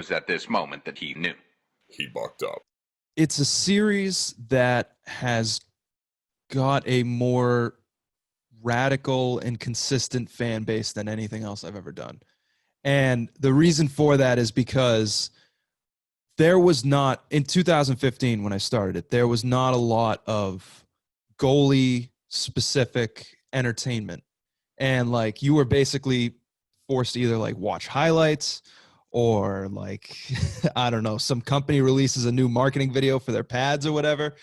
was at this moment that he knew. He bucked up. It's a series that has got a more radical and consistent fan base than anything else I've ever done. And the reason for that is because there was not, in 2015 when I started it, there was not a lot of goalie-specific entertainment. And, like, you were basically forced to either, like, watch highlights or, like, I don't know, some company releases a new marketing video for their pads or whatever.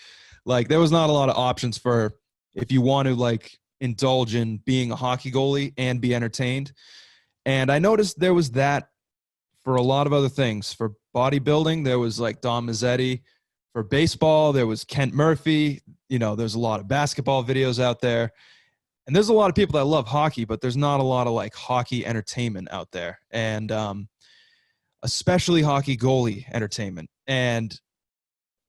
Like, there was not a lot of options for if you want to, like, indulge in being a hockey goalie and be entertained. And I noticed there was that for a lot of other things. For bodybuilding, there was like Don Mazzetti. For baseball, there was Kent Murphy. You know, there's a lot of basketball videos out there. And there's a lot of people that love hockey, but there's not a lot of like hockey entertainment out there. And especially hockey goalie entertainment. And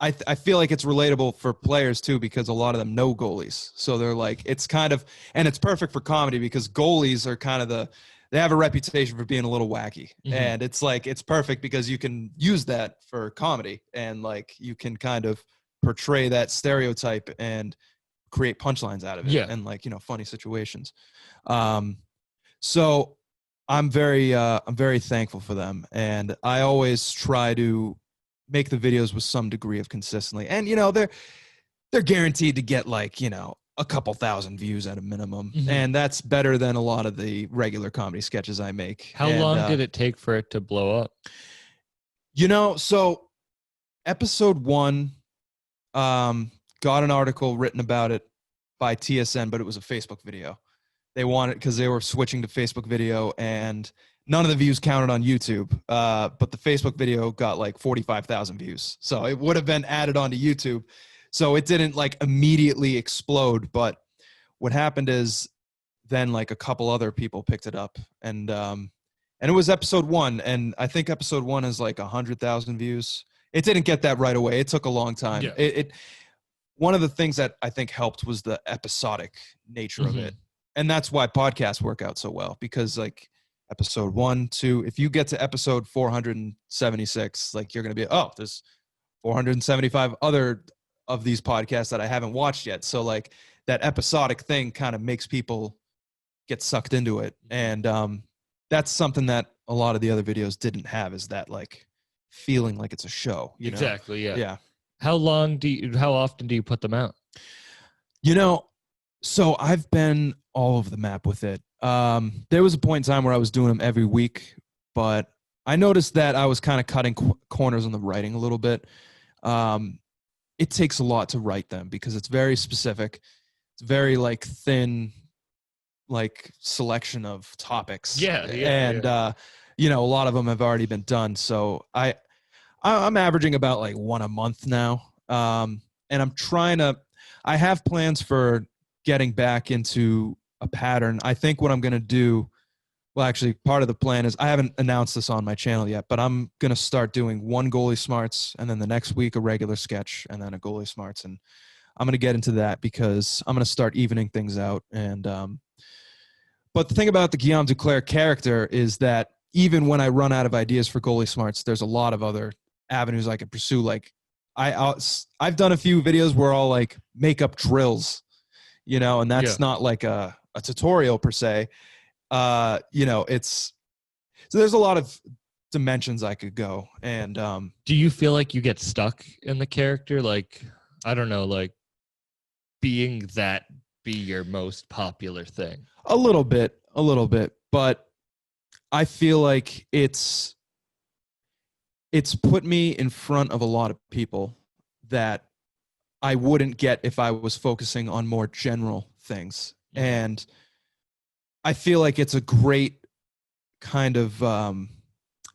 I feel like it's relatable for players too, because a lot of them know goalies. So they're like, it's kind of, and it's perfect for comedy because goalies are kind of they have a reputation for being a little wacky. Mm-hmm. And it's like, it's perfect because you can use that for comedy and like, you can kind of portray that stereotype and create punchlines out of it. And like, you know, funny situations. So I'm very thankful for them. And I always try to make the videos with some degree of consistency. And, you know, they're guaranteed to get like, you know, a couple thousand views at a minimum. Mm-hmm. And that's better than a lot of the regular comedy sketches I make. How long did it take for it to blow up? You know, so episode 1 got an article written about it by TSN, but it was a Facebook video. They wanted, because they were switching to Facebook video and none of the views counted on YouTube, but the Facebook video got like 45,000 views. So it would have been added onto YouTube. So it didn't like immediately explode. But what happened is then like a couple other people picked it up. And it was episode 1. And I think episode 1 is like 100,000 views. It didn't get that right away. It took a long time. Yeah. One of the things that I think helped was the episodic nature of it. And that's why podcasts work out so well, because like episode 1, 2, if you get to episode 476, like you're going to be, oh, there's 475 other of these podcasts that I haven't watched yet. So like that episodic thing kind of makes people get sucked into it. And that's something that a lot of the other videos didn't have, is that like feeling like it's a show. You know? Exactly. Yeah. Yeah. How often do you put them out? You know, so I've been all over the map with it. There was a point in time where I was doing them every week, but I noticed that I was kind of cutting corners on the writing a little bit. It takes a lot to write them because it's very specific. It's very like thin, like selection of topics. And you know, a lot of them have already been done. So I'm averaging about like one a month now. And I have plans for getting back into a pattern. I think what I'm going to do, well, actually part of the plan is, I haven't announced this on my channel yet, but I'm going to start doing one Goalie Smarts and then the next week a regular sketch and then a Goalie Smarts. And I'm going to get into that because I'm going to start evening things out. And, but the thing about the Guillaume Duclair character is that even when I run out of ideas for Goalie Smarts, there's a lot of other avenues I could pursue. Like I've done a few videos where I'll like make up drills, you know, and that's not like a tutorial per se. You know, so there's a lot of dimensions I could go. And do you feel like you get stuck in the character? Like, I don't know, like being that be your most popular thing? A little bit, but I feel like it's put me in front of a lot of people that I wouldn't get if I was focusing on more general things. And I feel like it's a great kind of,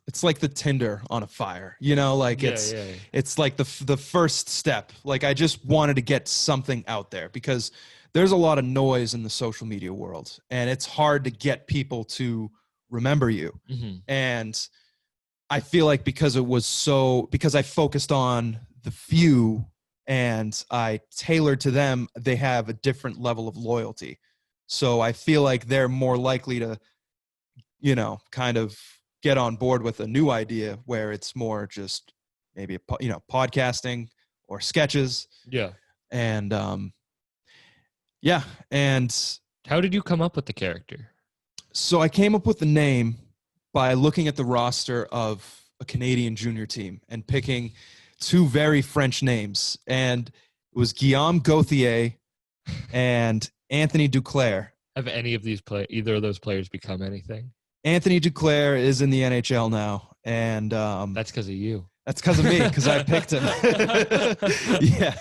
it's like the tinder on a fire, you know, like it's like the first step. Like I just wanted to get something out there because there's a lot of noise in the social media world and it's hard to get people to remember you. And I feel like because I focused on the few and I tailored to them, they have a different level of loyalty. So I feel like they're more likely to, you know, kind of get on board with a new idea where it's more just maybe podcasting or sketches. Yeah. And and how did you come up with the character? So I came up with the name by looking at the roster of a Canadian junior team and picking two very French names, and it was Guillaume Gauthier and Anthony Duclair. Have any of either of those players become anything? Anthony Duclair is in the NHL now, and that's because of you. That's because of me, because I picked him. Yeah.